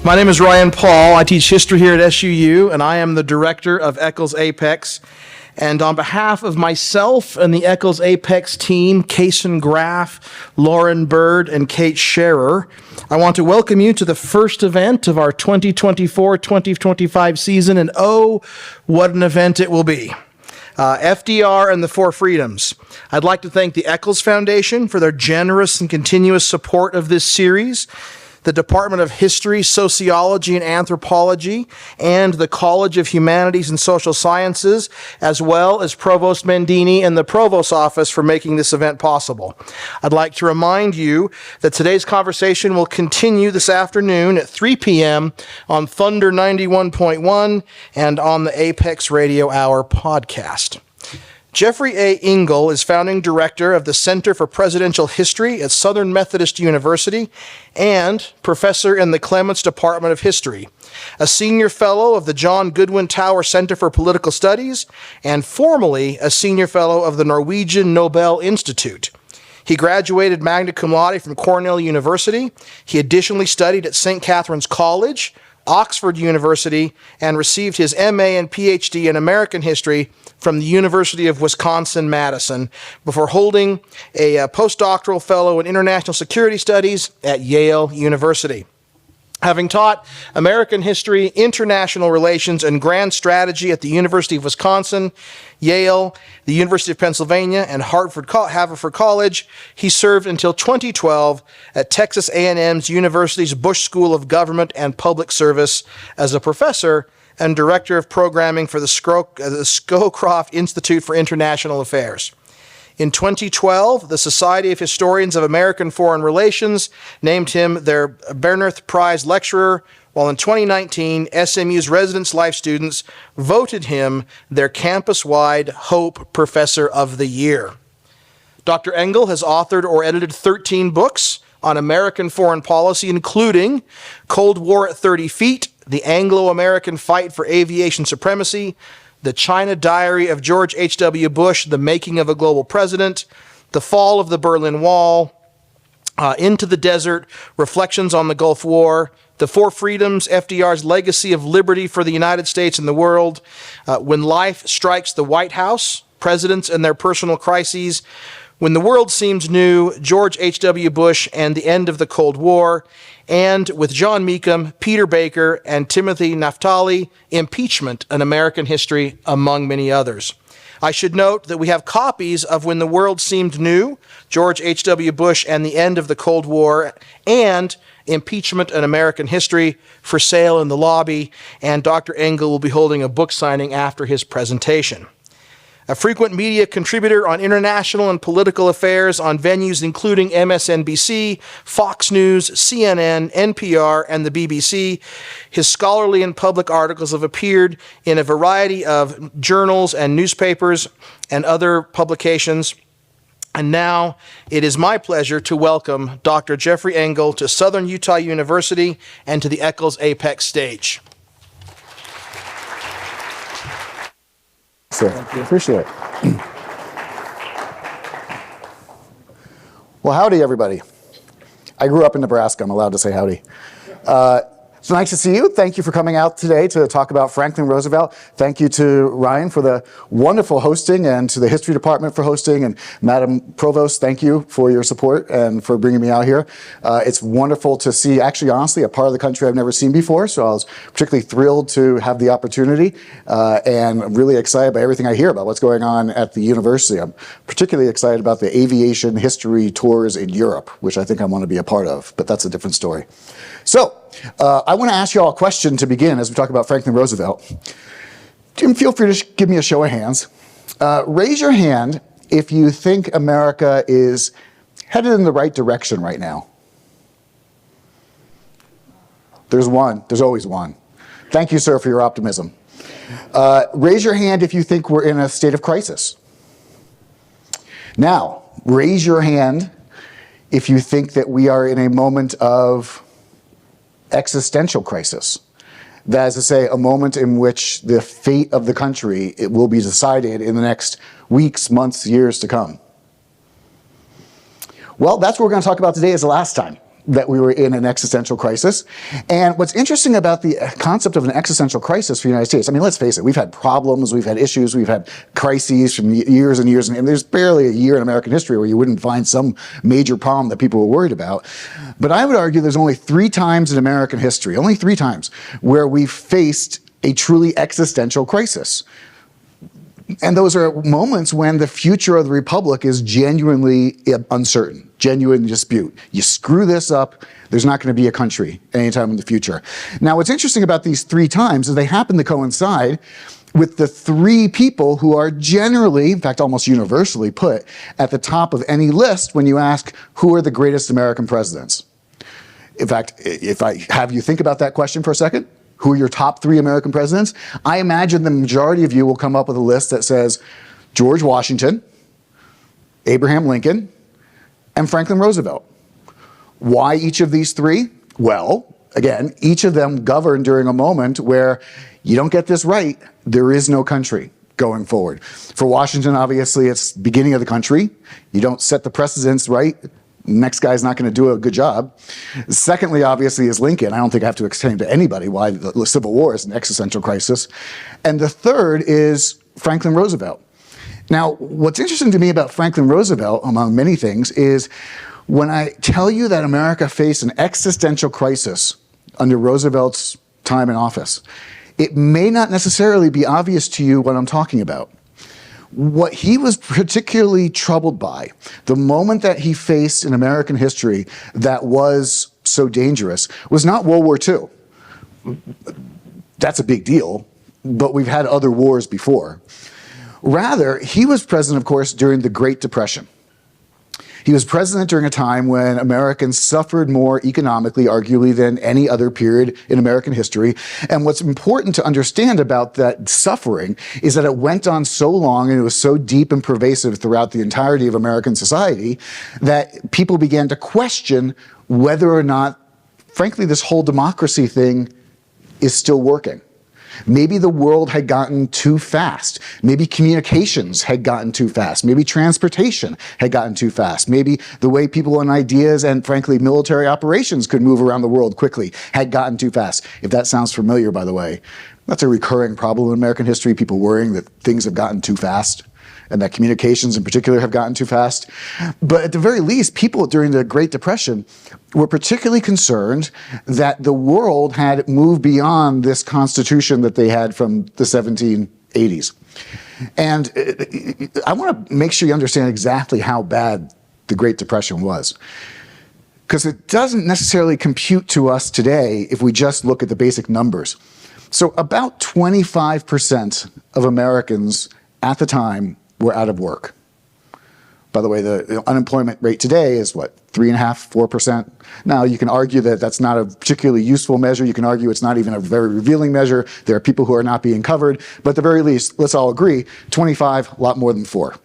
My name is Ryan Paul. I teach history here at SUU, and I am the director of Eccles A.P.E.X. And on behalf of myself and the Eccles A.P.E.X. team, Kason Graff, Lauren Bird, and Kate Scherer, I want to welcome you to the first event of our 2024-2025 season, and oh, what an event it will be. FDR and the Four Freedoms. I'd like to thank the Eccles Foundation for their generous and continuous support of this series, the Department of History, Sociology, and Anthropology, and the College of Humanities and Social Sciences, as well as Provost Mendini and the Provost's Office for making this event possible. I'd like to remind you that today's conversation will continue this afternoon at 3 p.m. on Thunder 91.1 and on the Apex Radio Hour podcast. Jeffrey A. Engel is founding director of the Center for Presidential History at Southern Methodist University and professor in the Clements Department of History, a senior fellow of the John Goodwin Tower Center for Political Studies, and formerly a senior fellow of the Norwegian Nobel Institute. He graduated magna cum laude from Cornell University. He additionally studied at St. Catherine's College, Oxford University, and received his MA and PhD in American history from the University of Wisconsin-Madison before holding a postdoctoral fellow in international security studies at Yale University. Having taught American history, international relations, and grand strategy at the University of Wisconsin, Yale, the University of Pennsylvania, and Haverford College, he served until 2012 at Texas A&M's University's Bush School of Government and Public Service as a professor and director of programming for the Scowcroft Institute for International Affairs. In 2012, the Society of Historians of American Foreign Relations named him their Bernhardt Prize Lecturer, while in 2019, SMU's Residence Life students voted him their campus-wide Hope Professor of the Year. Dr. Engel has authored or edited 13 books on American foreign policy, including Cold War at 30 Feet, The Anglo-American Fight for Aviation Supremacy, The China Diary of George H.W. Bush, The Making of a Global President, The Fall of the Berlin Wall, Into the Desert, Reflections on the Gulf War, The Four Freedoms, FDR's Legacy of Liberty for the United States and the World, When Life Strikes the White House, Presidents and Their Personal Crises, When the World Seems New, George H.W. Bush and the End of the Cold War, and with John Meekum, Peter Baker, and Timothy Naftali, Impeachment, An American History, among many others. I should note that we have copies of When the World Seemed New, George H.W. Bush and the End of the Cold War, and Impeachment, An American History for sale in the lobby, and Dr. Engel will be holding a book signing after his presentation. A frequent media contributor on international and political affairs on venues including MSNBC, Fox News, CNN, NPR, and the BBC. His scholarly and public articles have appeared in a variety of journals and newspapers and other publications. And now it is my pleasure to welcome Dr. Jeffrey Engel to Southern Utah University and to the Eccles A.P.E.X. stage. Thank you. Appreciate it. Well, howdy, everybody. I grew up in Nebraska. I'm allowed to say howdy. It's nice to see you. Thank you for coming out today to talk about Franklin Roosevelt. Thank you to Ryan for the wonderful hosting and to the History Department for hosting. And Madam Provost, thank you for your support and for bringing me out here. It's wonderful to see, actually, honestly, a part of the country I've never seen before. So I was particularly thrilled to have the opportunity and really excited by everything I hear about what's going on at the university. I'm particularly excited about the aviation history tours in Europe, which I think I want to be a part of, but that's a different story. So, I want to ask you all a question to begin as we talk about Franklin Roosevelt. Jim, feel free to give me a show of hands. Raise your hand if you think America is headed in the right direction right now. There's one. There's always one. Thank you, sir, for your optimism. Raise your hand if you think we're in a state of crisis. Now, raise your hand if you think that we are in a moment of existential crisis. That is to say, a moment in which the fate of the country it will be decided in the next weeks, months, years to come. Well, that's what we're going to talk about today is the last time that we were in an existential crisis. And what's interesting about the concept of an existential crisis for the United States, I mean, let's face it, we've had problems, we've had issues, we've had crises from years and years, and there's barely a year in American history where you wouldn't find some major problem that people were worried about. But I would argue there's only 3 times in American history, only 3 times, where we've faced a truly existential crisis. And those are moments when the future of the republic is genuinely uncertain, genuine dispute. You screw this up, there's not going to be a country anytime in the future. Now, what's interesting about these 3 times is they happen to coincide with the 3 people who are generally, in fact, almost universally put at the top of any list when you ask who are the greatest American presidents. In fact, if I have you think about that question for a second, who are your top 3 American presidents? I imagine the majority of you will come up with a list that says George Washington, Abraham Lincoln, and Franklin Roosevelt. Why each of these 3? Well, again, each of them governed during a moment where you don't get this right, there is no country going forward. For Washington, obviously, it's the beginning of the country. You don't set the precedents right, next guy's not going to do a good job. Secondly, obviously, is Lincoln. I don't think I have to explain to anybody why the Civil War is an existential crisis. And the third is Franklin Roosevelt. Now, what's interesting to me about Franklin Roosevelt, among many things, is when I tell you that America faced an existential crisis under Roosevelt's time in office, it may not necessarily be obvious to you what I'm talking about. What he was particularly troubled by, the moment that he faced in American history that was so dangerous, was not World War II. That's a big deal, but we've had other wars before. Rather, he was president, of course, during the Great Depression. He was president during a time when Americans suffered more economically, arguably, than any other period in American history. And what's important to understand about that suffering is that it went on so long and it was so deep and pervasive throughout the entirety of American society that people began to question whether or not, frankly, this whole democracy thing is still working. Maybe the world had gotten too fast. Maybe communications had gotten too fast. Maybe transportation had gotten too fast. Maybe the way people and ideas and, frankly, military operations could move around the world quickly had gotten too fast. If that sounds familiar, by the way, that's a recurring problem in American history, people worrying that things have gotten too fast and that communications in particular have gotten too fast. But at the very least, people during the Great Depression were particularly concerned that the world had moved beyond this constitution that they had from the 1780s. And I want to make sure you understand exactly how bad the Great Depression was, because it doesn't necessarily compute to us today if we just look at the basic numbers. So about 25% of Americans at the time were out of work. By the way, the unemployment rate today is what, 3.5%, 4%? Now, you can argue that that's not a particularly useful measure. You can argue it's not even a very revealing measure. There are people who are not being covered. But at the very least, let's all agree, 25, a lot more than 4.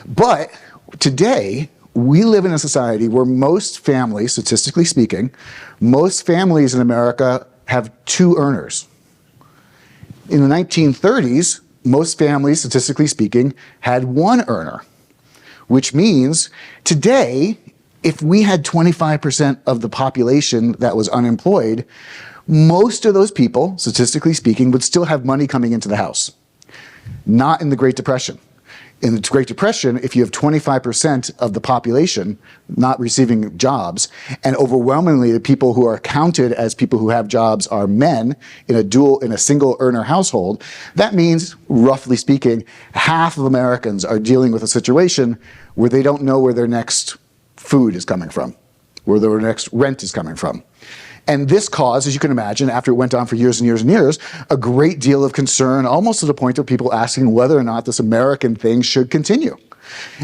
But today, we live in a society where most families, statistically speaking, most families in America have 2 earners. In the 1930s, most families, statistically speaking, had 1 earner, which means today, if we had 25% of the population that was unemployed, most of those people, statistically speaking, would still have money coming into the house. Not in the Great Depression. In the Great Depression, if you have 25% of the population not receiving jobs, and overwhelmingly the people who are counted as people who have jobs are men in a single earner household, that means, roughly speaking, half of Americans are dealing with a situation where they don't know where their next food is coming from, where their next rent is coming from. And this caused, as you can imagine, after it went on for years and years and years, a great deal of concern, almost to the point of people asking whether or not this American thing should continue.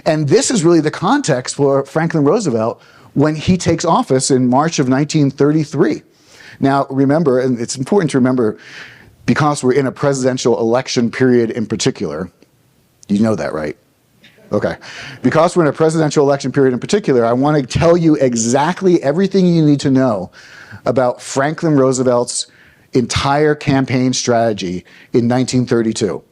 And this is really the context for Franklin Roosevelt when he takes office in March of 1933. Now, remember, and it's important to remember, because we're in a presidential election period in particular, you know that, right? Okay. Because we're in a presidential election period in particular, I want to tell you exactly everything you need to know about Franklin Roosevelt's entire campaign strategy in 1932.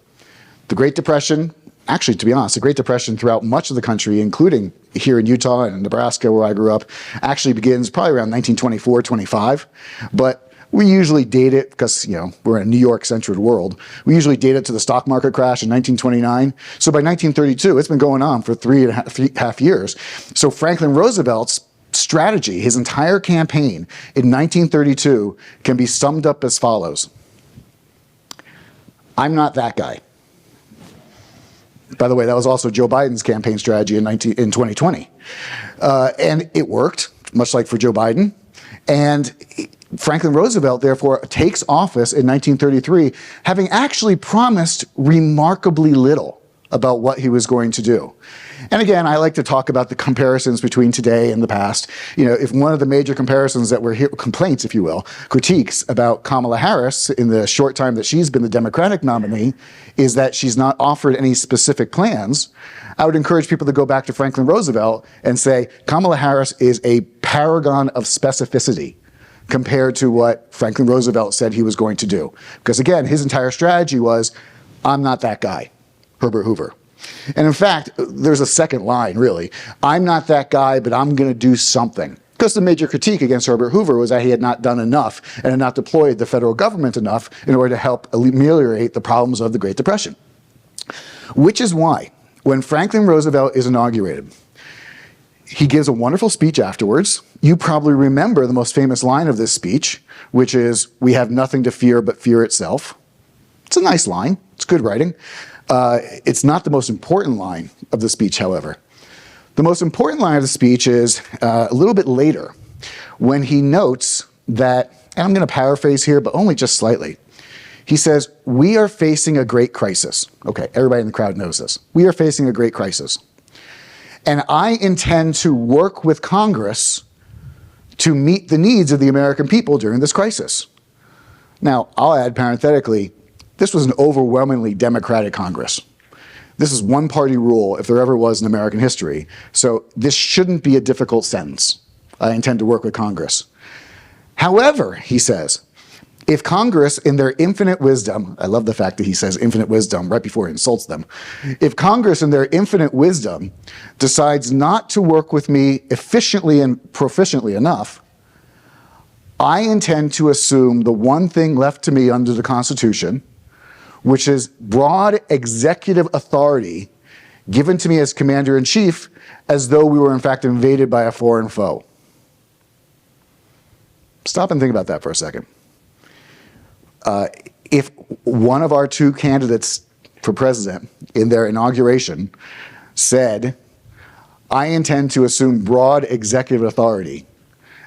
The Great Depression, actually, to be honest, the Great Depression throughout much of the country, including here in Utah and Nebraska where I grew up, actually begins probably around 1924, 25. But we usually date it, because we're in a New York-centered world, we usually date it to the stock market crash in 1929. So by 1932, it's been going on for three and a half years. So Franklin Roosevelt's strategy, his entire campaign in 1932, can be summed up as follows. I'm not that guy. By the way, that was also Joe Biden's campaign strategy in 2020. And it worked, much like for Joe Biden. And Franklin Roosevelt, therefore, takes office in 1933, having actually promised remarkably little about what he was going to do. And again, I like to talk about the comparisons between today and the past. If one of the major comparisons that we're here, complaints, if you will, critiques about Kamala Harris in the short time that she's been the Democratic nominee, is that she's not offered any specific plans, I would encourage people to go back to Franklin Roosevelt and say, Kamala Harris is a paragon of specificity compared to what Franklin Roosevelt said he was going to do. Because again, his entire strategy was, I'm not that guy, Herbert Hoover. And in fact, there's a second line, really. I'm not that guy, but I'm going to do something. Because the major critique against Herbert Hoover was that he had not done enough and had not deployed the federal government enough in order to help ameliorate the problems of the Great Depression. Which is why, when Franklin Roosevelt is inaugurated, he gives a wonderful speech afterwards. You probably remember the most famous line of this speech, which is, we have nothing to fear but fear itself. It's a nice line. It's good writing. It's not the most important line of the speech, however. The most important line of the speech is a little bit later, when he notes that, and I'm going to paraphrase here, but only just slightly. He says, we are facing a great crisis. Okay, everybody in the crowd knows this. We are facing a great crisis. And I intend to work with Congress to meet the needs of the American people during this crisis. Now, I'll add parenthetically, this was an overwhelmingly Democratic Congress. This is one-party rule if there ever was in American history. So this shouldn't be a difficult sentence. I intend to work with Congress. However, he says, if Congress, in their infinite wisdom, I love the fact that he says infinite wisdom right before he insults them. If Congress, in their infinite wisdom, decides not to work with me efficiently and proficiently enough, I intend to assume the one thing left to me under the Constitution, which is broad executive authority given to me as Commander-in-Chief, as though we were in fact invaded by a foreign foe. Stop and think about that for a second. If one of our two candidates for president in their inauguration said, I intend to assume broad executive authority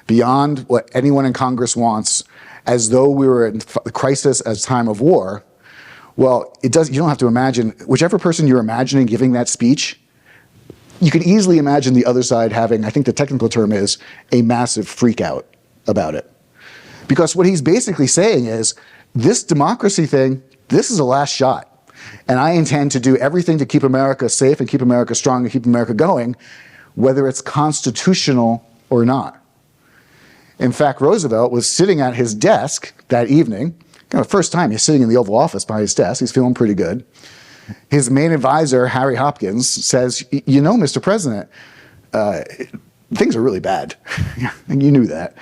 beyond what anyone in Congress wants, as though we were in a crisis at a time of war, well, you don't have to imagine, whichever person you're imagining giving that speech, you can easily imagine the other side having, I think the technical term is, a massive freak out about it. Because what he's basically saying is, this democracy thing, this is a last shot. And I intend to do everything to keep America safe and keep America strong and keep America going, whether it's constitutional or not. In fact, Roosevelt was sitting at his desk that evening. First time he's sitting in the Oval Office by his desk. He's feeling pretty good. His main advisor, Harry Hopkins, says, you know, Mr. President, things are really bad. And you knew that.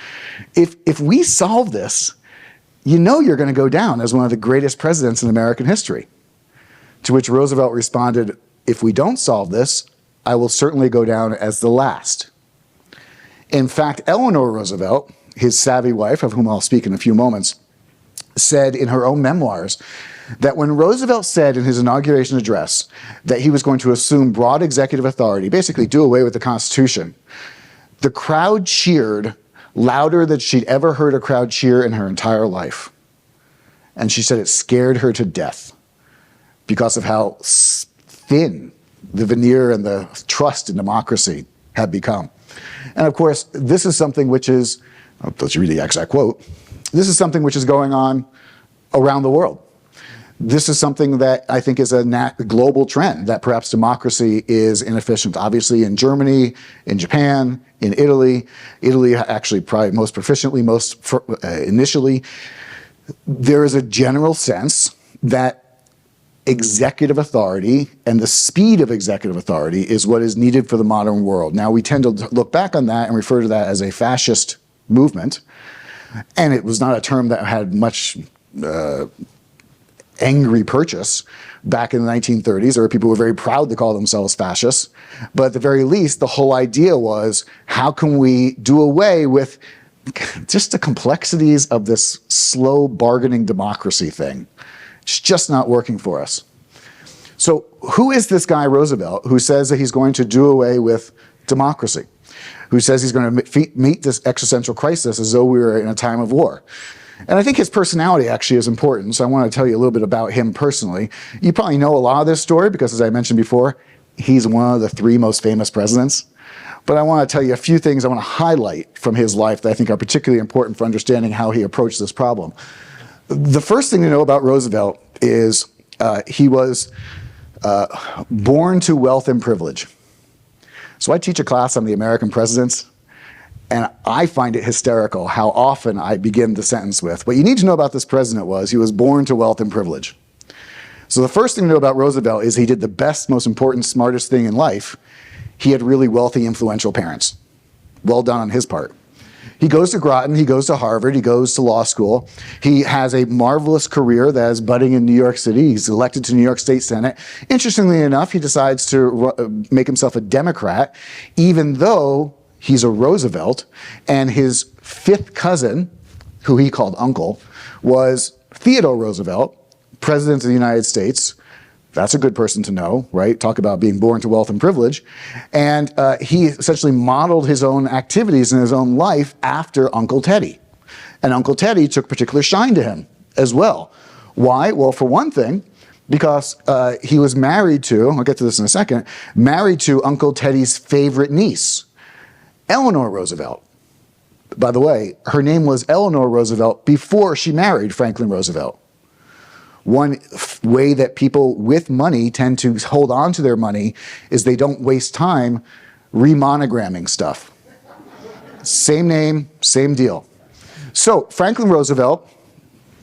If we solve this, you know you're going to go down as one of the greatest presidents in American history. To which Roosevelt responded, if we don't solve this, I will certainly go down as the last. In fact, Eleanor Roosevelt, his savvy wife, of whom I'll speak in a few moments, said in her own memoirs that when Roosevelt said in his inauguration address that he was going to assume broad executive authority, basically do away with the Constitution, the crowd cheered louder than she'd ever heard a crowd cheer in her entire life. And she said it scared her to death because of how thin the veneer and the trust in democracy had become. And of course, this is something which is, let's read the exact quote, This is something which is going on around the world. This is something that I think is a global trend, that perhaps democracy is inefficient. Obviously in Germany, in Japan, in Italy. Italy actually probably most proficiently, initially. There is a general sense that executive authority and the speed of executive authority is what is needed for the modern world. Now we tend to look back on that and refer to that as a fascist movement. And it was not a term that had much angry purchase back in the 1930s. There were people who were very proud to call themselves fascists. But at the very least, the whole idea was, how can we do away with just the complexities of this slow bargaining democracy thing? It's just not working for us. So who is this guy Roosevelt who says that he's going to do away with democracy? Who says he's going to meet this existential crisis as though we were in a time of war? And I think his personality actually is important, so I want to tell you a little bit about him personally. You probably know a lot of this story because, as I mentioned before, he's one of the 3 most famous presidents. But I want to tell you a few things I want to highlight from his life that I think are particularly important for understanding how he approached this problem. The first thing to know about Roosevelt is he was born to wealth and privilege. So I teach a class on the American presidents, and I find it hysterical how often I begin the sentence with, what you need to know about this president was he was born to wealth and privilege. So the first thing to know about Roosevelt is he did the best, most important, smartest thing in life. He had really wealthy, influential parents. Well done on his part. He goes to Groton, he goes to Harvard, he goes to law school. He has a marvelous career that is budding in New York City. He's elected to New York State Senate. Interestingly enough, he decides to make himself a Democrat, even though he's a Roosevelt, and his 5th cousin, who he called Uncle, was Theodore Roosevelt, President of the United States. That's a good person to know, right? Talk about being born to wealth and privilege. And he essentially modeled his own activities in his own life after Uncle Teddy. And Uncle Teddy took particular shine to him as well. Why? Well, for one thing, because he was married to, I'll get to this in a second, married to Uncle Teddy's favorite niece, Eleanor Roosevelt. By the way, her name was Eleanor Roosevelt before she married Franklin Roosevelt. One way that people with money tend to hold on to their money is they don't waste time remonogramming stuff. Same name, same deal. So Franklin Roosevelt,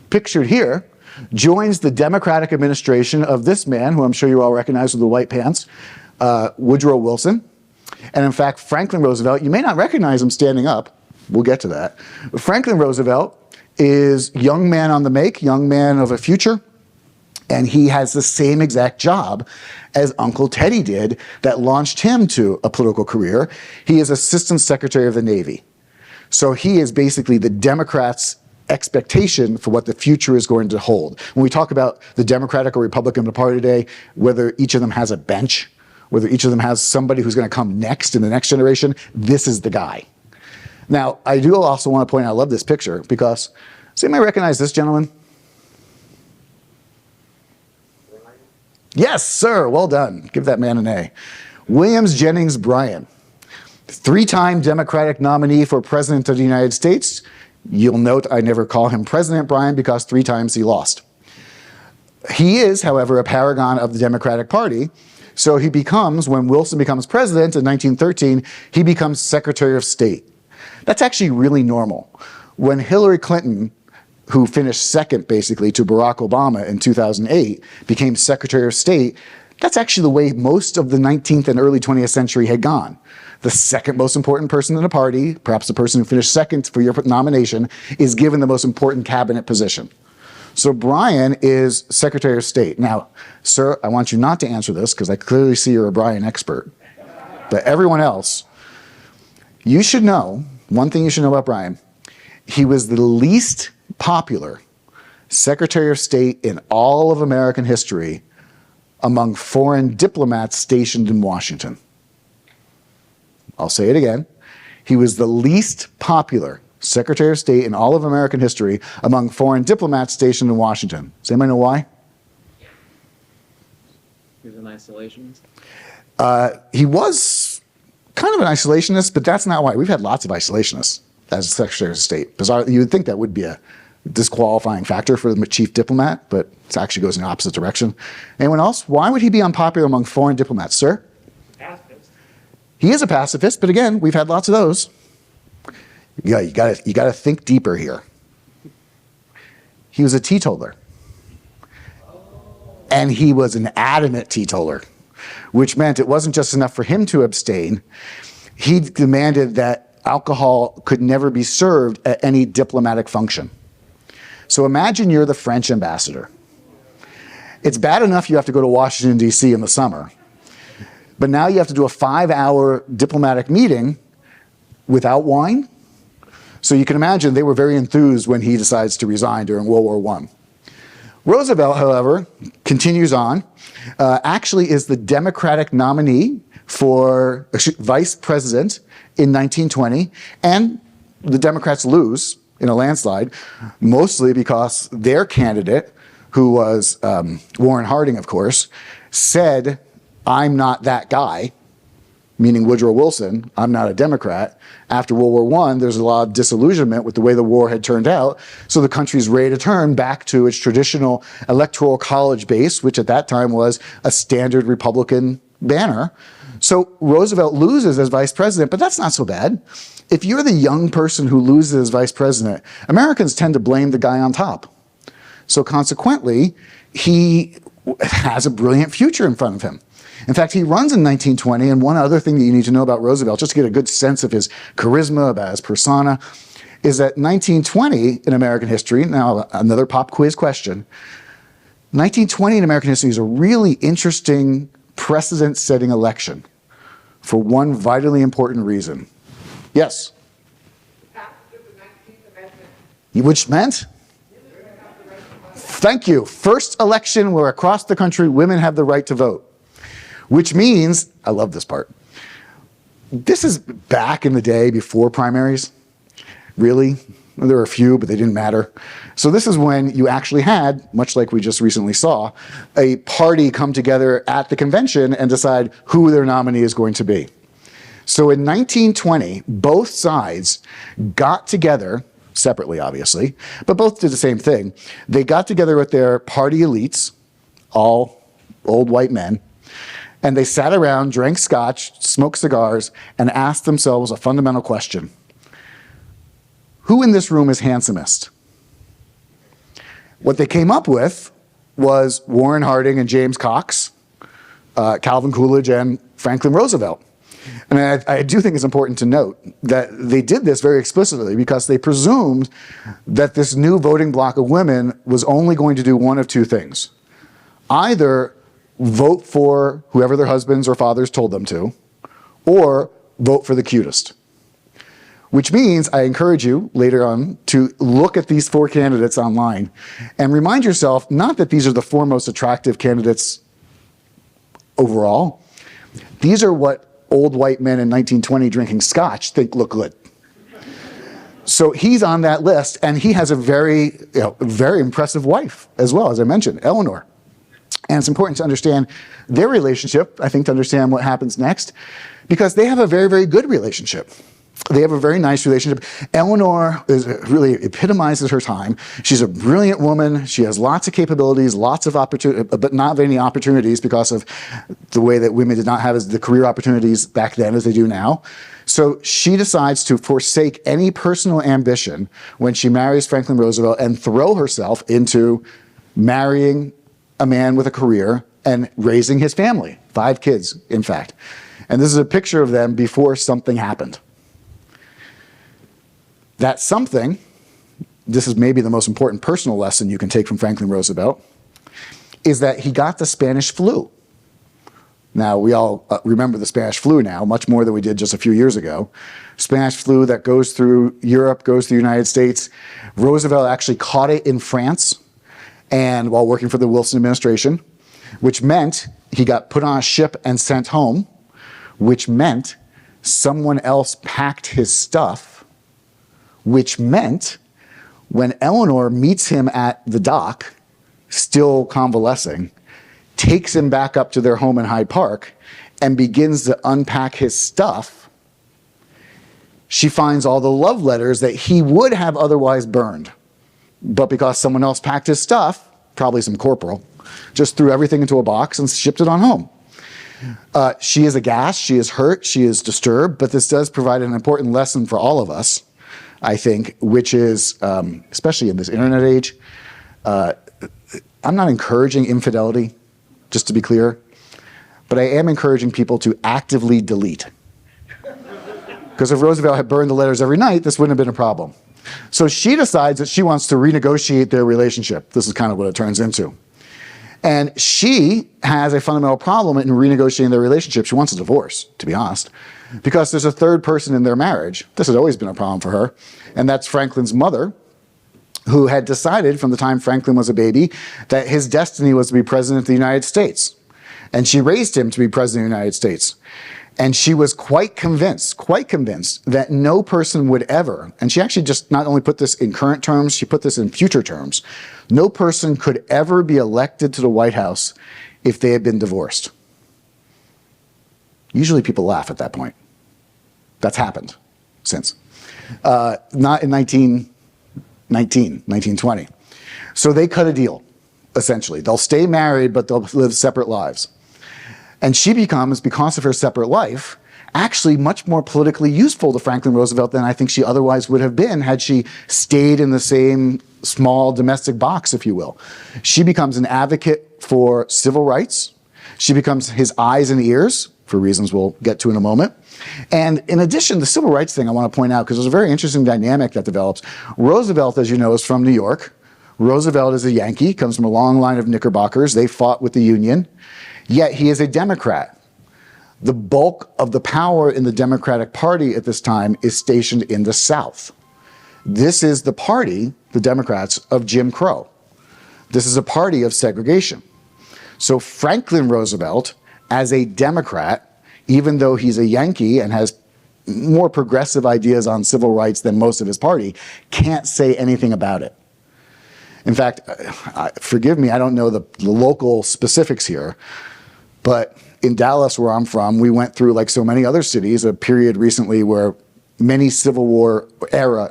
pictured here, joins the Democratic administration of this man, who I'm sure you all recognize with the white pants, Woodrow Wilson. And in fact, Franklin Roosevelt, you may not recognize him standing up. We'll get to that. But Franklin Roosevelt is young man on the make, young man of a future. And he has the same exact job as Uncle Teddy did that launched him to a political career. He is Assistant Secretary of the Navy. So he is basically the Democrats' expectation for what the future is going to hold. When we talk about the Democratic or Republican Party today, whether each of them has a bench, whether each of them has somebody who's going to come next in the next generation, this is the guy. Now, I do also want to point out, I love this picture because, does anybody recognize this gentleman? Yes, sir. Well done. Give that man an A. Williams Jennings Bryan, 3-time Democratic nominee for President of the United States. You'll note I never call him President Bryan because 3 times he lost. He is, however, a paragon of the Democratic Party. So he becomes, when Wilson becomes president in 1913, he becomes Secretary of State. That's actually really normal. When Hillary Clinton, who finished second basically to Barack Obama in 2008, became Secretary of State, that's actually the way most of the 19th and early 20th century had gone. The second most important person in the party, perhaps the person who finished second for your nomination, is given the most important cabinet position. So Bryan is Secretary of State. Now, sir, I want you not to answer this because I clearly see you're a Bryan expert. But everyone else, you should know, one thing you should know about Bryan, he was the least popular Secretary of State in all of American history among foreign diplomats stationed in Washington. I'll say it again. He was the least popular Secretary of State in all of American history among foreign diplomats stationed in Washington. Does anybody know why? He was an isolationist? He was kind of an isolationist, but that's not why. We've had lots of isolationists as Secretary of State. Bizarre, you would think that would be a disqualifying factor for the chief diplomat, but it actually goes in the opposite direction. Anyone else? Why would he be unpopular among foreign diplomats, sir? Pacifist. He is a pacifist, but again, we've had lots of those. Yeah, you gotta think deeper here. He was a teetotaler. And he was an adamant teetotaler, which meant it wasn't just enough for him to abstain. He demanded that alcohol could never be served at any diplomatic function. So imagine you're the French ambassador. It's bad enough you have to go to Washington, D.C. in the summer, but now you have to do a 5-hour diplomatic meeting without wine. So you can imagine they were very enthused when he decides to resign during World War I. Roosevelt, however, continues on, actually is the Democratic nominee for vice president in 1920, and the Democrats lose in a landslide, mostly because their candidate, who was Warren Harding, of course, said, "I'm not that guy," meaning Woodrow Wilson, "I'm not a Democrat." After World War I, there's a lot of disillusionment with the way the war had turned out, so the country's ready to turn back to its traditional electoral college base, which at that time was a standard Republican banner. So Roosevelt loses as vice president, but that's not so bad. If you're the young person who loses as vice president, Americans tend to blame the guy on top. So consequently, he has a brilliant future in front of him. In fact, he runs in 1920, and one other thing that you need to know about Roosevelt, just to get a good sense of his charisma, about his persona, is that 1920 in American history, now another pop quiz question, 1920 in American history is a really interesting precedent-setting election for one vitally important reason. Yes? Which meant? Thank you. First election where across the country women have the right to vote. Which means, I love this part, this is back in the day before primaries. Really? There were a few, but they didn't matter. So this is when you actually had, much like we just recently saw, a party come together at the convention and decide who their nominee is going to be. So in 1920, both sides got together, separately obviously, but both did the same thing. They got together with their party elites, all old white men, and they sat around, drank scotch, smoked cigars, and asked themselves a fundamental question. Who in this room is handsomest? What they came up with was Warren Harding and James Cox, Calvin Coolidge and Franklin Roosevelt. And I do think it's important to note that they did this very explicitly because they presumed that this new voting bloc of women was only going to do one of two things. Either vote for whoever their husbands or fathers told them to, or vote for the cutest. Which means I encourage you later on to look at these 4 candidates online and remind yourself not that these are the 4 most attractive candidates overall. These are what old white men in 1920 drinking scotch think look good. So he's on that list, and he has a very impressive wife as well, as I mentioned, Eleanor. And it's important to understand their relationship, I think, to understand what happens next, because they have a very, very good relationship. They have a very nice relationship. Eleanor really epitomizes her time. She's a brilliant woman. She has lots of capabilities, lots of opportunities, but not many opportunities because of the way that women did not have the career opportunities back then as they do now. So she decides to forsake any personal ambition when she marries Franklin Roosevelt and throw herself into marrying a man with a career and raising his family, 5 kids, in fact. And this is a picture of them before something happened. That something, this is maybe the most important personal lesson you can take from Franklin Roosevelt, is that he got the Spanish flu. Now, we all remember the Spanish flu now, much more than we did just a few years ago. Spanish flu that goes through Europe, goes through the United States. Roosevelt actually caught it in France, and while working for the Wilson administration, which meant he got put on a ship and sent home, which meant someone else packed his stuff, which meant when Eleanor meets him at the dock, still convalescing, takes him back up to their home in Hyde Park and begins to unpack his stuff, she finds all the love letters that he would have otherwise burned. but because someone else packed his stuff, probably some corporal, just threw everything into a box and shipped it on home. She is aghast, she is hurt, she is disturbed, but this does provide an important lesson for all of us, I think, which is, especially in this internet age, I'm not encouraging infidelity, just to be clear, but I am encouraging people to actively delete. Because if Roosevelt had burned the letters every night, this wouldn't have been a problem. So she decides that she wants to renegotiate their relationship. This is kind of what it turns into. And she has a fundamental problem in renegotiating their relationship. She wants a divorce, to be honest, because there's a third person in their marriage. This has always been a problem for her, and that's Franklin's mother, who had decided from the time Franklin was a baby that his destiny was to be president of the United States. And she raised him to be president of the United States. And she was quite convinced that no person would ever, and she actually just not only put this in current terms, she put this in future terms, no person could ever be elected to the White House if they had been divorced. Usually people laugh at that point. That's happened since. Not in 1920. So they cut a deal, essentially. They'll stay married, but they'll live separate lives. And she becomes, because of her separate life, actually much more politically useful to Franklin Roosevelt than I think she otherwise would have been had she stayed in the same small domestic box, if you will. She becomes an advocate for civil rights. She becomes his eyes and ears, for reasons we'll get to in a moment. And in addition, the civil rights thing I want to point out, because there's a very interesting dynamic that develops. Roosevelt, as you know, is from New York. Roosevelt is a Yankee, comes from a long line of Knickerbockers. They fought with the Union. Yet he is a Democrat. The bulk of the power in the Democratic Party at this time is stationed in the South. This is the party, the Democrats, of Jim Crow. This is a party of segregation. So Franklin Roosevelt, as a Democrat, even though he's a Yankee and has more progressive ideas on civil rights than most of his party, can't say anything about it. In fact, forgive me, I don't know the local specifics here, but in Dallas, where I'm from, we went through, like so many other cities, a period recently where many Civil War era,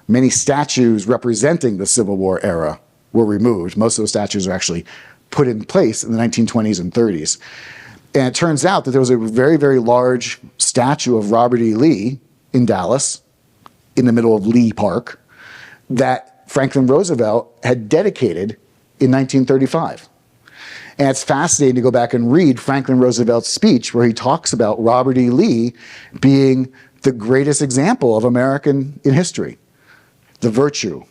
many statues representing the Civil War era were removed. Most of those statues are actually put in place in the 1920s and 30s. And it turns out that there was a very, very large statue of Robert E. Lee in Dallas, in the middle of Lee Park, that Franklin Roosevelt had dedicated in 1935. And it's fascinating to go back and read Franklin Roosevelt's speech where he talks about Robert E. Lee being the greatest example of American in history. The virtue,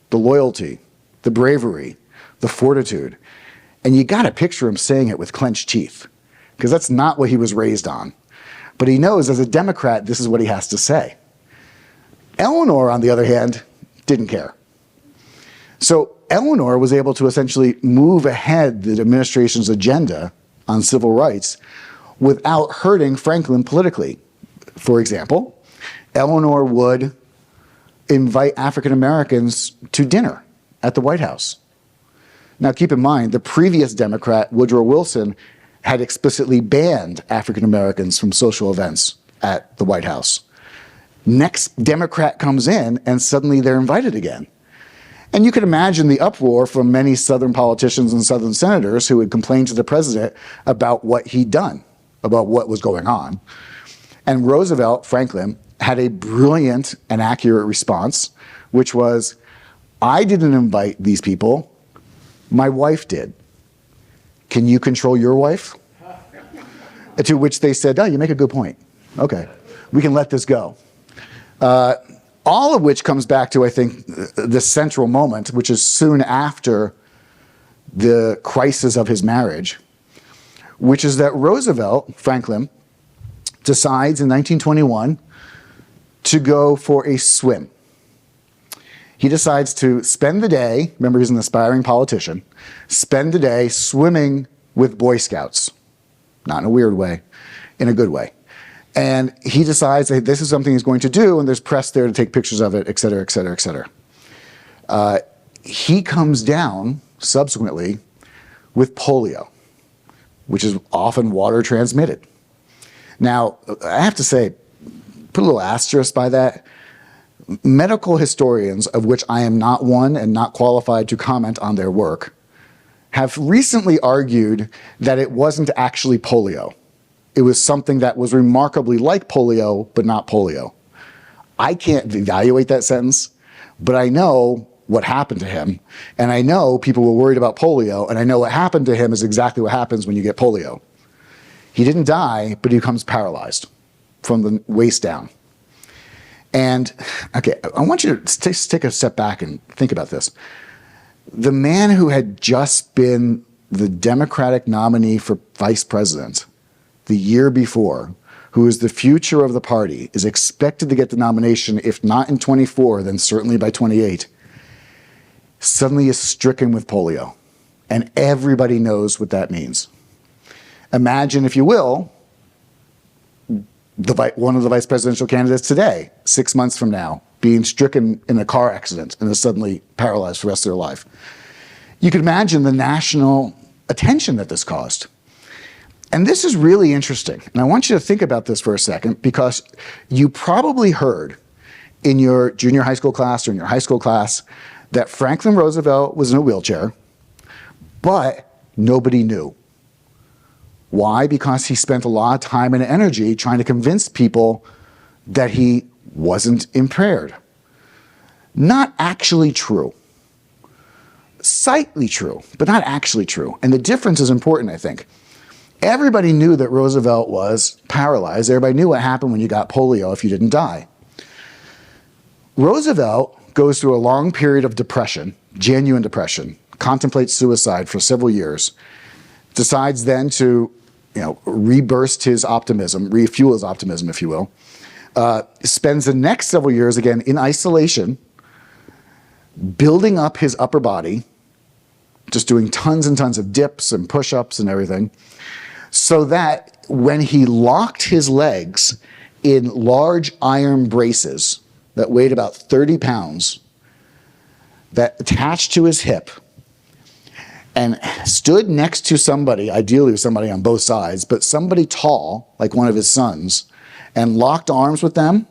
the loyalty, the bravery, the fortitude. And you got to picture him saying it with clenched teeth, because that's not what he was raised on. But he knows as a Democrat, this is what he has to say. Eleanor, on the other hand, didn't care. So Eleanor was able to essentially move ahead the administration's agenda on civil rights without hurting Franklin politically. For example, Eleanor would invite African Americans to dinner at the White House. Now keep in mind, the previous Democrat, Woodrow Wilson, had explicitly banned African Americans from social events at the White House. Next Democrat comes in and suddenly they're invited again. And you can imagine the uproar from many Southern politicians and Southern senators who would complain to the president about what he'd done, about what was going on. And Roosevelt, Franklin, had a brilliant and accurate response, which was, I didn't invite these people, my wife did. Can you control your wife? To which they said, oh, you make a good point. Okay, we can let this go. All of which comes back to, I think, the central moment, which is soon after the crisis of his marriage, which is that Roosevelt, Franklin, decides in 1921 to go for a swim. He decides to spend the day, remember he's an aspiring politician, spend the day swimming with Boy Scouts. Not in a weird way, in a good way. And he decides that this is something he's going to do, and there's press there to take pictures of it, et cetera, et cetera, et cetera. He comes down, subsequently, with polio, which is often water transmitted. Now, I have to say, put a little asterisk by that. Medical historians, of which I am not one and not qualified to comment on their work, have recently argued that it wasn't actually polio. It was something that was remarkably like polio, but not polio. I can't evaluate that sentence, but I know what happened to him, and I know people were worried about polio, and I know what happened to him is exactly what happens when you get polio. He didn't die, but he becomes paralyzed from the waist down. And, okay, I want you to take a step back and think about this. The man who had just been the Democratic nominee for vice president the year before, who is the future of the party, is expected to get the nomination, if not in 24, then certainly by 28, suddenly is stricken with polio. And everybody knows what that means. Imagine, if you will, one of the vice presidential candidates today, 6 months from now, being stricken in a car accident and is suddenly paralyzed for the rest of their life. You can imagine the national attention that this caused. And this is really interesting. And I want you to think about this for a second, because you probably heard in your junior high school class or in your high school class that Franklin Roosevelt was in a wheelchair, but nobody knew. Why? Because he spent a lot of time and energy trying to convince people that he wasn't impaired. Not actually true. Slightly true, but not actually true. And the difference is important, I think. Everybody knew that Roosevelt was paralyzed. Everybody knew what happened when you got polio if you didn't die. Roosevelt goes through a long period of depression, genuine depression, contemplates suicide for several years, decides then to reburst his optimism, refuel his optimism, if you will, spends the next several years, again, in isolation, building up his upper body, just doing tons and tons of dips and push-ups and everything, so that when he locked his legs in large iron braces that weighed about 30 pounds, that attached to his hip, and stood next to somebody, ideally somebody on both sides, but somebody tall, like one of his sons, and locked arms with them,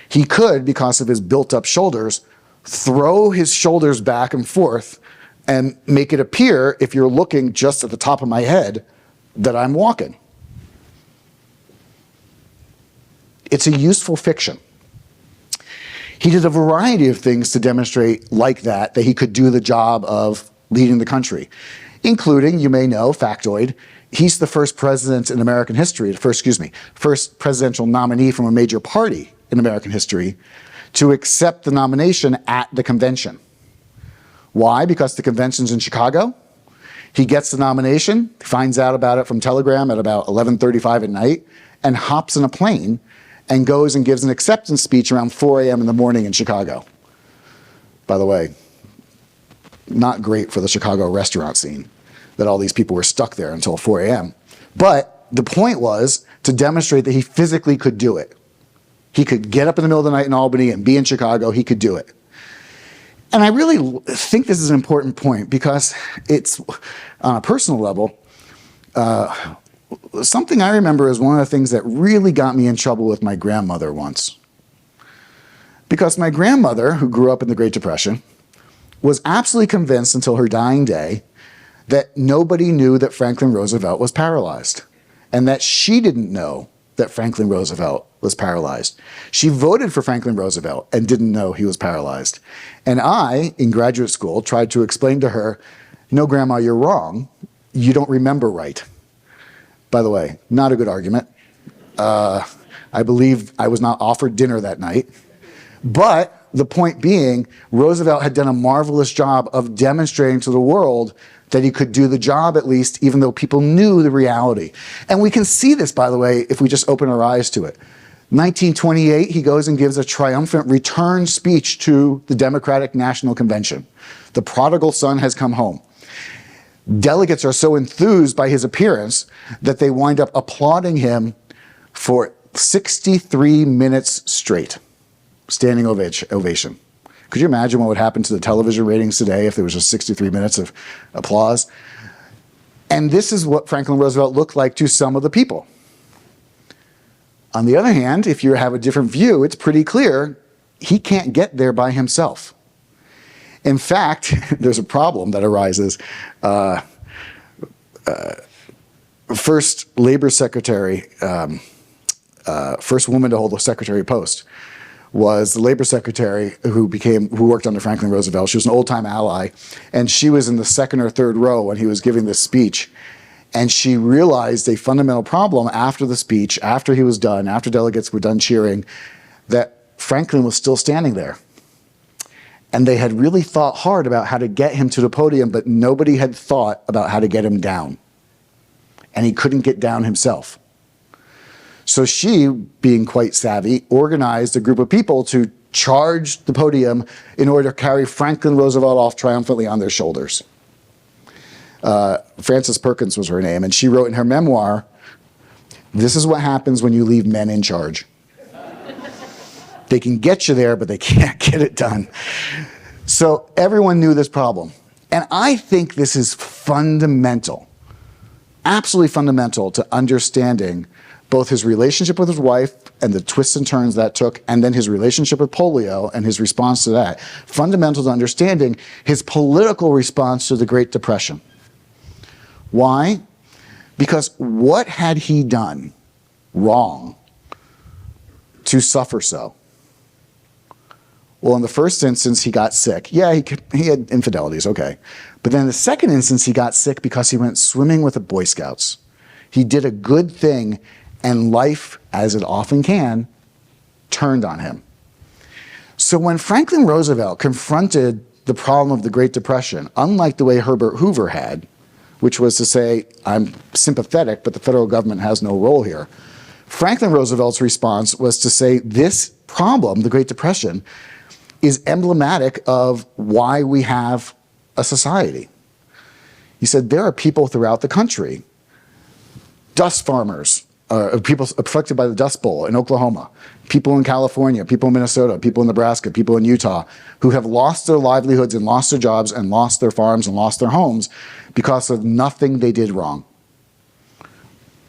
he could, because of his built-up shoulders, throw his shoulders back and forth and make it appear, if you're looking just at the top of my head, that I'm walking. It's a useful fiction. He did a variety of things to demonstrate like that he could do the job of leading the country, including, you may know, factoid, he's the first president in American history, first presidential nominee from a major party in American history to accept the nomination at the convention. Why? Because the convention's in Chicago. He gets the nomination, finds out about it from telegram at about 11:35 at night, and hops in a plane and goes and gives an acceptance speech around 4 a.m. in the morning in Chicago. By the way, not great for the Chicago restaurant scene that all these people were stuck there until 4 a.m. But the point was to demonstrate that he physically could do it. He could get up in the middle of the night in Albany and be in Chicago. He could do it. And I really think this is an important point, because it's, on a personal level, something I remember is one of the things that really got me in trouble with my grandmother once. Because my grandmother, who grew up in the Great Depression, was absolutely convinced until her dying day that nobody knew that Franklin Roosevelt was paralyzed, and that she didn't know that Franklin Roosevelt was paralyzed. She voted for Franklin Roosevelt and didn't know he was paralyzed. And I, in graduate school, tried to explain to her, no, Grandma, you're wrong. You don't remember right. By the way, not a good argument. I believe I was not offered dinner that night. But the point being, Roosevelt had done a marvelous job of demonstrating to the world that he could do the job, at least, even though people knew the reality. And we can see this, by the way, if we just open our eyes to it. 1928, he goes and gives a triumphant return speech to the Democratic National Convention. The prodigal son has come home. Delegates are so enthused by his appearance that they wind up applauding him for 63 minutes straight. Standing ovation. Could you imagine what would happen to the television ratings today if there was just 63 minutes of applause? And this is what Franklin Roosevelt looked like to some of the people. On the other hand, if you have a different view, it's pretty clear he can't get there by himself. In fact, there's a problem that arises. First labor secretary, first woman to hold a secretary post was the labor secretary who worked under Franklin Roosevelt. She was an old-time ally, and she was in the second or third row when he was giving this speech. And she realized a fundamental problem after the speech, after he was done, after delegates were done cheering, that Franklin was still standing there. And they had really thought hard about how to get him to the podium, but nobody had thought about how to get him down. And he couldn't get down himself. So she, being quite savvy, organized a group of people to charge the podium in order to carry Franklin Roosevelt off triumphantly on their shoulders. Frances Perkins was her name, and she wrote in her memoir, "This is what happens when you leave men in charge. They can get you there, but they can't get it done." So everyone knew this problem. And I think this is fundamental, absolutely fundamental to understanding both his relationship with his wife and the twists and turns that took, and then his relationship with polio and his response to that. Fundamental to understanding his political response to the Great Depression. Why? Because what had he done wrong to suffer so? Well, in the first instance, he got sick. Yeah, he had infidelities, okay. But then in the second instance, he got sick because he went swimming with the Boy Scouts. He did a good thing, and life, as it often can, turned on him. So when Franklin Roosevelt confronted the problem of the Great Depression, unlike the way Herbert Hoover had, which was to say, I'm sympathetic, but the federal government has no role here, Franklin Roosevelt's response was to say, this problem, the Great Depression, is emblematic of why we have a society. He said, there are people throughout the country, dust farmers, people affected by the Dust Bowl in Oklahoma, people in California, people in Minnesota, people in Nebraska, people in Utah, who have lost their livelihoods and lost their jobs and lost their farms and lost their homes because of nothing they did wrong.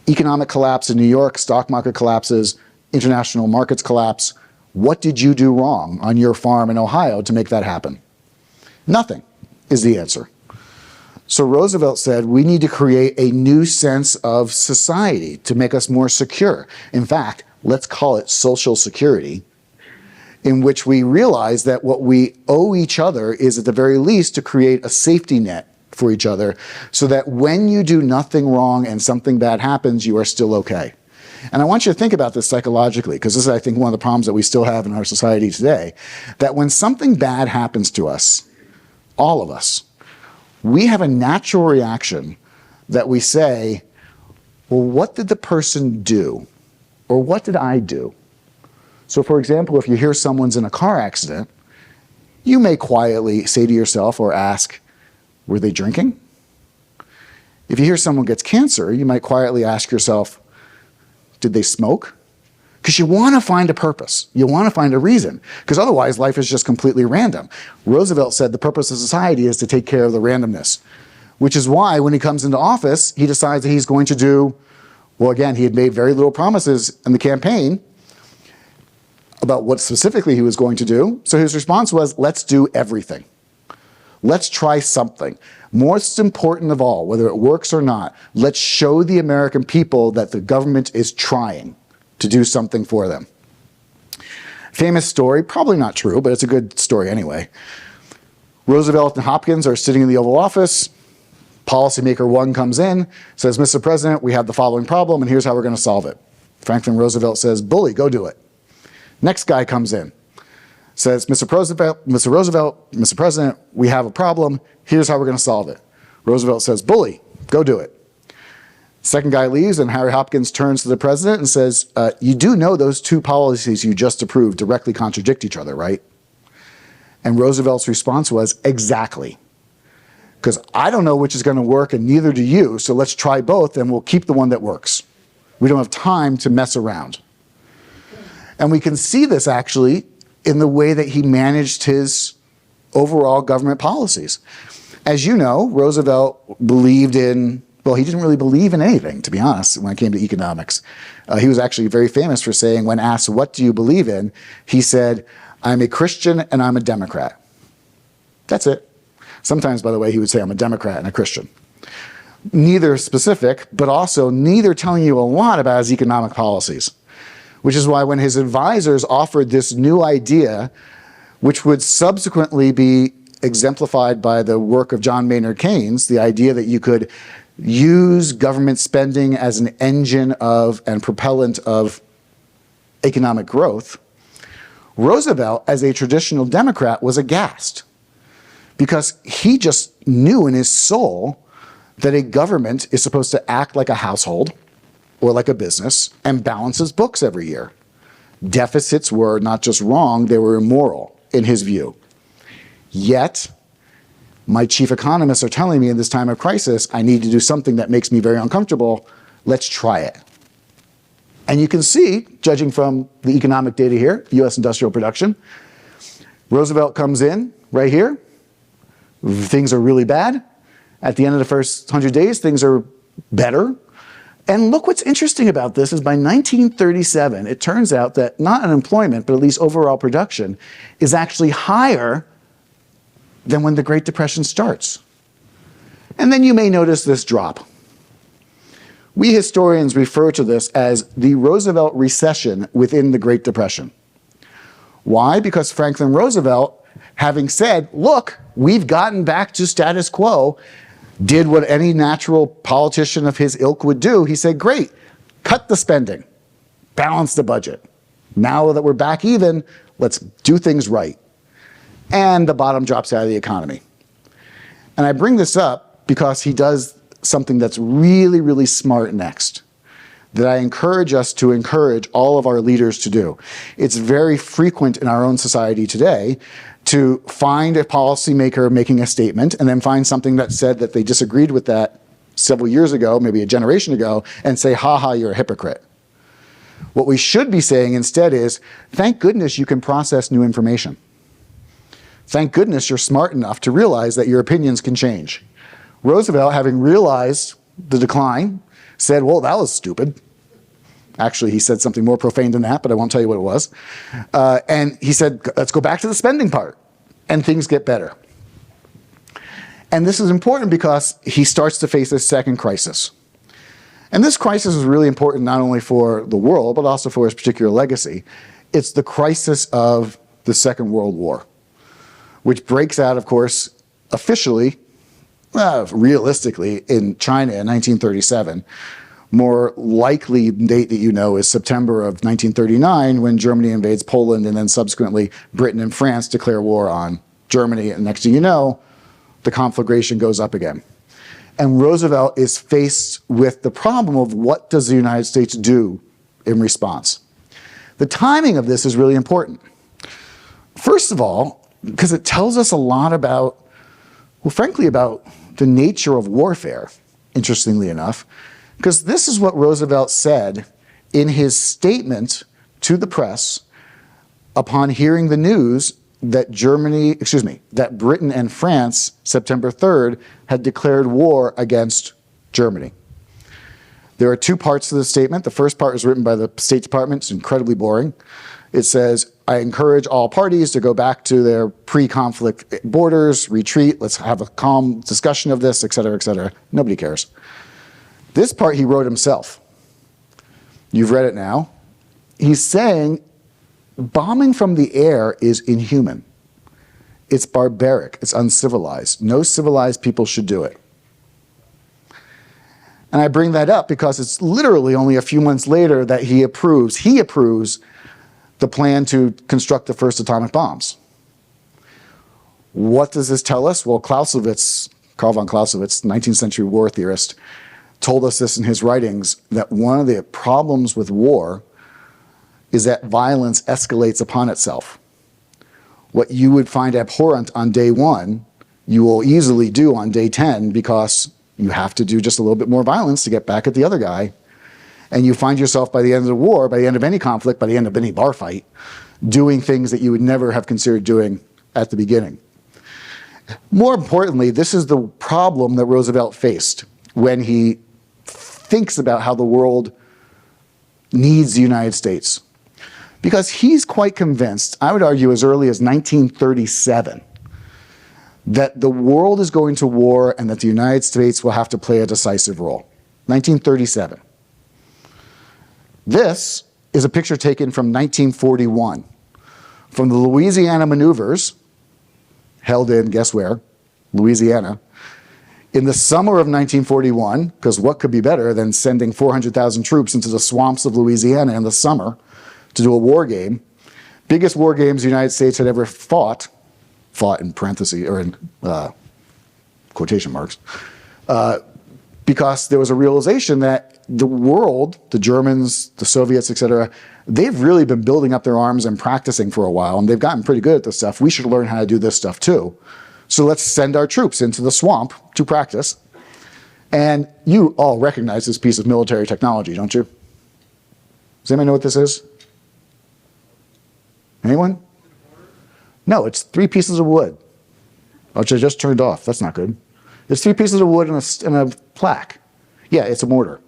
Economic collapse in New York, stock market collapses, international markets collapse. What did you do wrong on your farm in Ohio to make that happen? Nothing is the answer. So Roosevelt said, we need to create a new sense of society to make us more secure. In fact, let's call it social security, in which we realize that what we owe each other is at the very least to create a safety net for each other so that when you do nothing wrong and something bad happens, you are still okay. And I want you to think about this psychologically, because this is, I think, one of the problems that we still have in our society today, that when something bad happens to us, all of us, we have a natural reaction that we say, well, what did the person do? Or what did I do? So for example, if you hear someone's in a car accident, you may quietly say to yourself or ask, were they drinking? If you hear someone gets cancer, you might quietly ask yourself, did they smoke? Because you want to find a purpose. You want to find a reason. Because otherwise, life is just completely random. Roosevelt said the purpose of society is to take care of the randomness, which is why when he comes into office, he decides that he's going to do, well, again, he had made very little promises in the campaign about what specifically he was going to do. So his response was, let's do everything. Let's try something. Most important of all, whether it works or not, let's show the American people that the government is trying to do something for them. Famous story, probably not true, but it's a good story anyway. Roosevelt and Hopkins are sitting in the Oval Office. Policymaker one comes in, says, Mr. President, we have the following problem, and here's how we're going to solve it. Franklin Roosevelt says, bully, go do it. Next guy comes in, says, Mr. President, we have a problem. Here's how we're going to solve it. Roosevelt says, bully, go do it. Second guy leaves, and Harry Hopkins turns to the president and says, you do know those two policies you just approved directly contradict each other, right? And Roosevelt's response was, exactly. Because I don't know which is going to work, and neither do you, so let's try both, and we'll keep the one that works. We don't have time to mess around. And we can see this, actually, in the way that he managed his overall government policies. As you know, Roosevelt believed in, well, he didn't really believe in anything, to be honest, when it came to economics. He was actually very famous for saying, when asked, what do you believe in? He said, I'm a Christian and I'm a Democrat. That's it. Sometimes, by the way, he would say, I'm a Democrat and a Christian. Neither specific, but also neither telling you a lot about his economic policies, which is why when his advisors offered this new idea, which would subsequently be exemplified by the work of John Maynard Keynes, the idea that you could use government spending as an engine of and propellant of economic growth, Roosevelt, as a traditional Democrat, was aghast because he just knew in his soul that a government is supposed to act like a household or like a business and balance its books every year. Deficits were not just wrong, they were immoral in his view. Yet, my chief economists are telling me in this time of crisis, I need to do something that makes me very uncomfortable. Let's try it. And you can see, judging from the economic data here, US industrial production, Roosevelt comes in right here. Things are really bad. At the end of the first 100 days, things are better. And look what's interesting about this is by 1937, it turns out that not unemployment, but at least overall production, is actually higher than when the Great Depression starts. And then you may notice this drop. We historians refer to this as the Roosevelt recession within the Great Depression. Why? Because Franklin Roosevelt, having said, look, we've gotten back to status quo, did what any natural politician of his ilk would do. He said, great, cut the spending, balance the budget. Now that we're back even, let's do things right. And the bottom drops out of the economy. And I bring this up because he does something that's really, really smart next, that I encourage us to encourage all of our leaders to do. It's very frequent in our own society today to find a policymaker making a statement and then find something that said that they disagreed with that several years ago, maybe a generation ago, and say, ha ha, you're a hypocrite. What we should be saying instead is, thank goodness you can process new information. Thank goodness you're smart enough to realize that your opinions can change. Roosevelt, having realized the decline, said, well, that was stupid. Actually, he said something more profane than that, but I won't tell you what it was. And he said, let's go back to the spending part, and things get better. And this is important because he starts to face a second crisis. And this crisis is really important not only for the world, but also for his particular legacy. It's the crisis of the Second World War, which breaks out, of course, officially, realistically, in China in 1937. More likely date that you know is September of 1939, when Germany invades Poland, and then subsequently Britain and France declare war on Germany. And next thing you know, the conflagration goes up again. And Roosevelt is faced with the problem of what does the United States do in response. The timing of this is really important. First of all, because it tells us a lot about, well, frankly, about the nature of warfare, interestingly enough. Because this is what Roosevelt said in his statement to the press upon hearing the news that that Britain and France, September 3rd, had declared war against Germany. There are two parts to the statement. The first part is written by the State Department. It's incredibly boring. It says, I encourage all parties to go back to their pre-conflict borders, retreat, let's have a calm discussion of this, et cetera, et cetera. Nobody cares. This part he wrote himself. You've read it now. He's saying bombing from the air is inhuman. It's barbaric. It's uncivilized. No civilized people should do it. And I bring that up because it's literally only a few months later that he approves the plan to construct the first atomic bombs. What does this tell us? Well, Karl von Clausewitz, 19th century war theorist, told us this in his writings, that one of the problems with war is that violence escalates upon itself. What you would find abhorrent on day 1, you will easily do on day 10 because you have to do just a little bit more violence to get back at the other guy. And you find yourself by the end of the war, by the end of any conflict, by the end of any bar fight, doing things that you would never have considered doing at the beginning. More importantly, this is the problem that Roosevelt faced when he thinks about how the world needs the United States. Because he's quite convinced, I would argue as early as 1937, that the world is going to war and that the United States will have to play a decisive role. 1937. This is a picture taken from 1941, from the Louisiana maneuvers, held in, guess where? Louisiana. In the summer of 1941, because what could be better than sending 400,000 troops into the swamps of Louisiana in the summer to do a war game? Biggest war games the United States had ever fought in parentheses, or in quotation marks, because there was a realization that the world, the Germans, the Soviets, etc., they've really been building up their arms and practicing for a while, and they've gotten pretty good at this stuff. We should learn how to do this stuff too. So let's send our troops into the swamp to practice. And you all recognize this piece of military technology, don't you? Does anybody know what this is? Anyone? No, it's 3 pieces of wood, which I just turned off. That's not good. It's 3 pieces of wood and a plaque. Yeah, it's a mortar.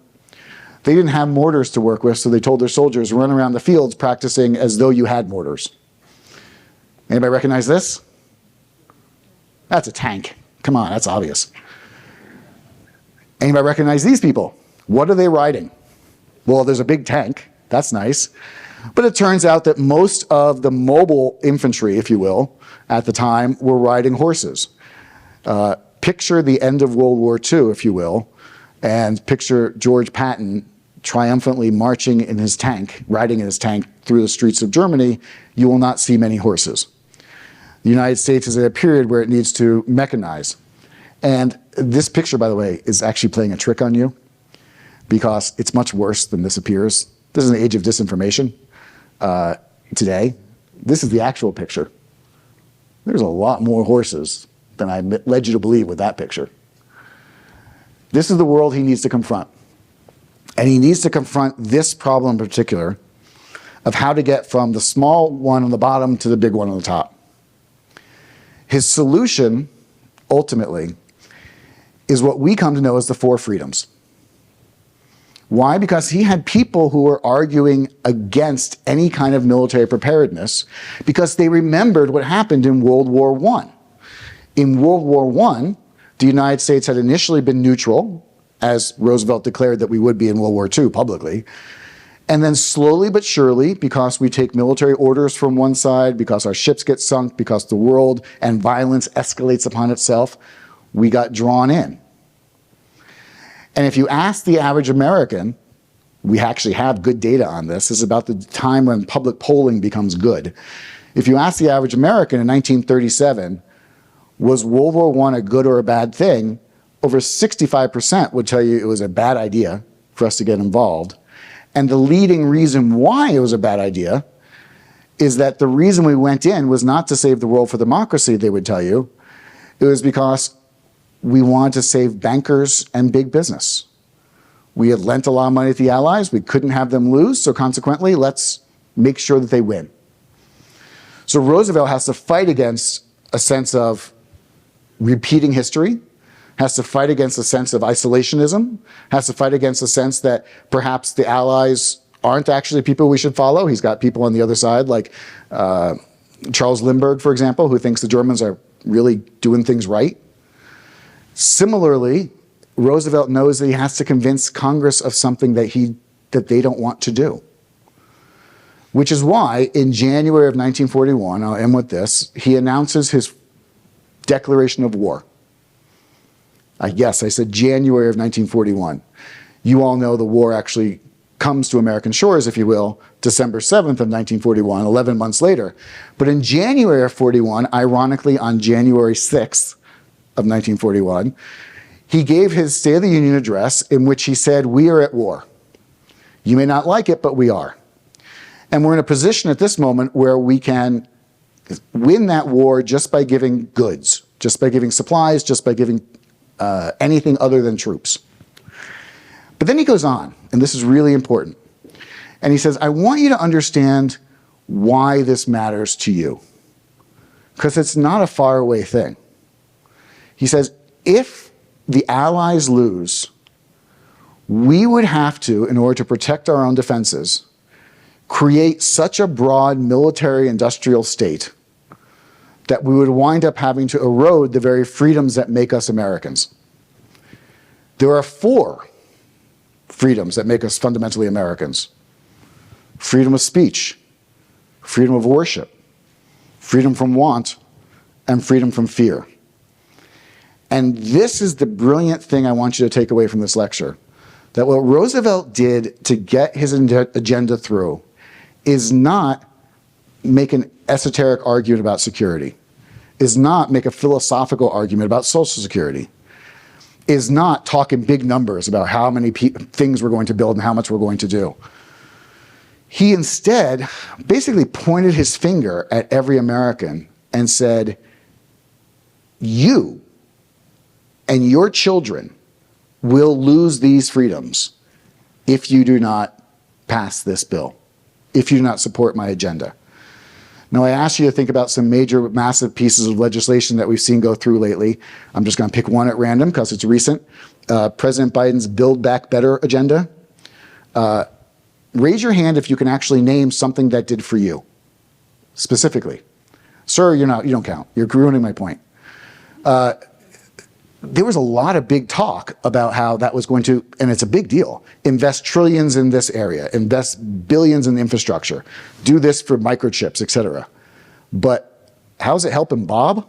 They didn't have mortars to work with, so they told their soldiers, run around the fields practicing as though you had mortars. Anybody recognize this? That's a tank. Come on, that's obvious. Anybody recognize these people? What are they riding? Well, there's a big tank. That's nice. But it turns out that most of the mobile infantry, if you will, at the time were riding horses. Picture the end of World War II, if you will, and picture George Patton triumphantly marching in his tank, riding in his tank through the streets of Germany. You will not see many horses. The United States is at a period where it needs to mechanize. And this picture, by the way, is actually playing a trick on you, because it's much worse than this appears. This is an age of disinformation today. This is the actual picture. There's a lot more horses than I led you to believe with that picture. This is the world he needs to confront. And he needs to confront this problem in particular of how to get from the small one on the bottom to the big one on the top. His solution, ultimately, is what we come to know as the 4 freedoms. Why? Because he had people who were arguing against any kind of military preparedness because they remembered what happened in World War I. In World War I, the United States had initially been neutral, as Roosevelt declared that we would be in World War II publicly. And then slowly but surely, because we take military orders from one side, because our ships get sunk, because the world and violence escalates upon itself, we got drawn in. And if you ask the average American, we actually have good data on this. This is about the time when public polling becomes good. If you ask the average American in 1937, was World War I a good or a bad thing? Over 65% would tell you it was a bad idea for us to get involved. And the leading reason why it was a bad idea is that the reason we went in was not to save the world for democracy, they would tell you. It was because we wanted to save bankers and big business. We had lent a lot of money to the Allies. We couldn't have them lose, so consequently, let's make sure that they win. So Roosevelt has to fight against a sense of repeating history, has to fight against a sense of isolationism, has to fight against a sense that perhaps the Allies aren't actually people we should follow. He's got people on the other side, like Charles Lindbergh, for example, who thinks the Germans are really doing things right. Similarly, Roosevelt knows that he has to convince Congress of something that they don't want to do. Which is why, in January of 1941, I'll end with this, he announces his declaration of war. Yes, I said January of 1941. You all know the war actually comes to American shores, if you will, December 7th of 1941, 11 months later. But in January of 41, ironically on January 6th of 1941, he gave his State of the Union address in which he said, we are at war. You may not like it, but we are. And we're in a position at this moment where we can win that war just by giving goods, just by giving supplies, just by giving anything other than troops. But then he goes on, and this is really important. And he says, I want you to understand why this matters to you. Because it's not a faraway thing. He says, if the Allies lose, we would have to, in order to protect our own defenses, create such a broad military industrial state that we would wind up having to erode the very freedoms that make us Americans. There are 4 freedoms that make us fundamentally Americans: freedom of speech, freedom of worship, freedom from want, and freedom from fear. And this is the brilliant thing I want you to take away from this lecture, that what Roosevelt did to get his agenda through is not make an esoteric argument about security, is not make a philosophical argument about Social Security, is not talk in big numbers about how many things we're going to build and how much we're going to do. He instead basically pointed his finger at every American and said, you and your children will lose these freedoms if you do not pass this bill, if you do not support my agenda. Now, I asked you to think about some major, massive pieces of legislation that we've seen go through lately. I'm just going to pick one at random because it's recent. President Biden's Build Back Better agenda. Raise your hand if you can actually name something that did for you, specifically. Sir, you don't count. You're ruining my point. There was a lot of big talk about how that was going to, and it's a big deal, invest trillions in this area, invest billions in infrastructure, do this for microchips, et cetera. But how's it helping Bob?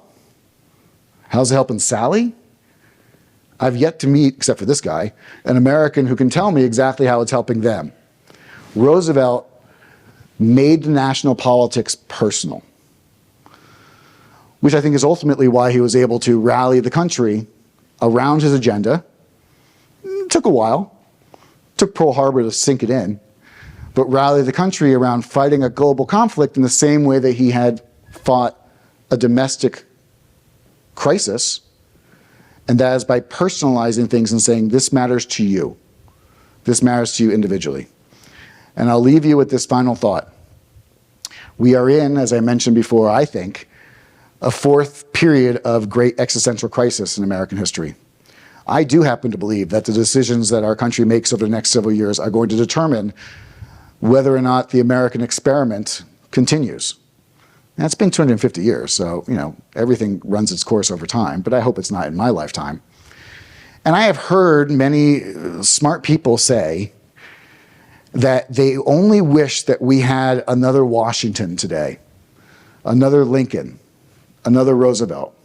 How's it helping Sally? I've yet to meet, except for this guy, an American who can tell me exactly how it's helping them. Roosevelt made national politics personal, which I think is ultimately why he was able to rally the country around his agenda. It took a while. It took Pearl Harbor to sink it in, but rally the country around fighting a global conflict in the same way that he had fought a domestic crisis, and that is by personalizing things and saying, this matters to you. This matters to you individually. And I'll leave you with this final thought. We are in, as I mentioned before, I think, a 4th period of great existential crisis in American history. I do happen to believe that the decisions that our country makes over the next several years are going to determine whether or not the American experiment continues. And it's been 250 years, so everything runs its course over time, but I hope it's not in my lifetime. And I have heard many smart people say that they only wish that we had another Washington today, another Lincoln, another Roosevelt,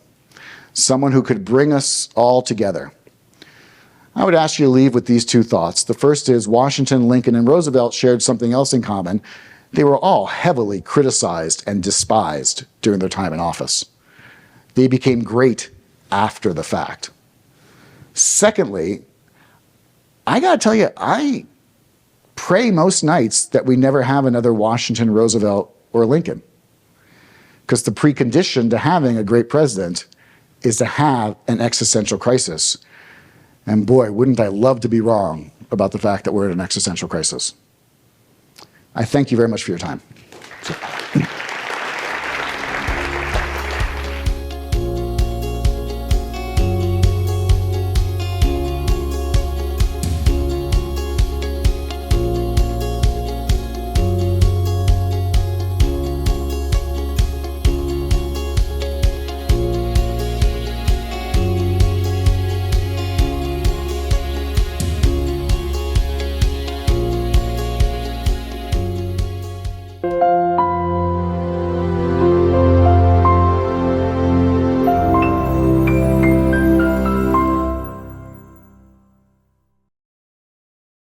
someone who could bring us all together. I would ask you to leave with these 2 thoughts. The first is Washington, Lincoln, and Roosevelt shared something else in common. They were all heavily criticized and despised during their time in office. They became great after the fact. Secondly, I got to tell you, I pray most nights that we never have another Washington, Roosevelt, or Lincoln. Because the precondition to having a great president is to have an existential crisis. And boy, wouldn't I love to be wrong about the fact that we're in an existential crisis. I thank you very much for your time.